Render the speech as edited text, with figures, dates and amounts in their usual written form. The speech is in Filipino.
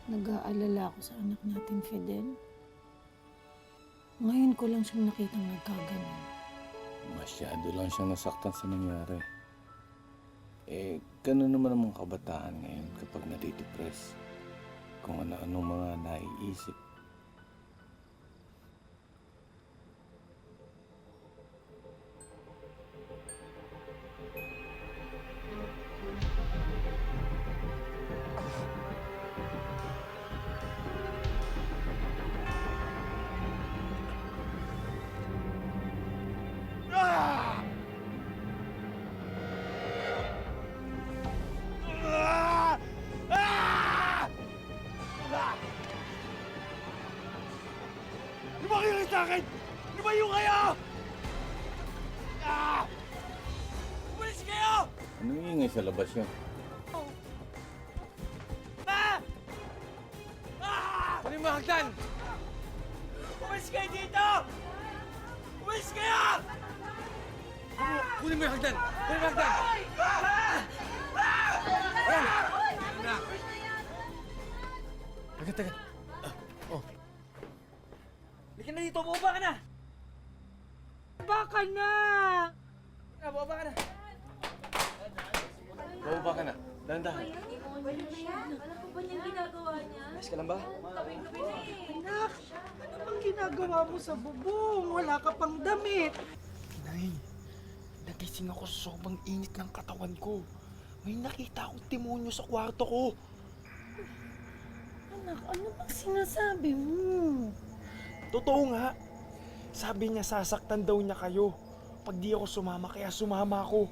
Nag-aalala ako sa anak natin, Fidel. Ngayon ko lang siyang nakitang nagkaganon. Masyado lang siyang nasaktan sa nangyari. Gano'n naman ang mga kabataan ngayon kapag nadidepress. Kung ano-anong mga naiisip. Lumayo kayo sa akin! Lumayo kayo! Umalis kayo! Anong ingay sa labas yun? Kunin mo hagdan! Umalis kayo dito! Umalis kayo! Kunin mo yung hagdan! Kunin mo yung hagdan! Ayan! Ayan na! Taga. Halika na dito! Bumaba ka na! Baka na! Bumaba ka na! Bumaba ka na. Dahan-dahan. Wala na yan. Alam ko ba niyang ginagawa niya? Ayos ka lang ba? Gawin-gawin na eh. Anak, ano bang ginagawa mo sa bubong? Wala ka pang damit. Nay, nagising ako sa sobrang init ng katawan ko. May nakita akong demonyo sa kwarto ko. Anak, ano bang sinasabi mo? Totoo nga. Sabi niya sasaktan daw niya kayo. Pag di ako sumama, kaya sumama ako.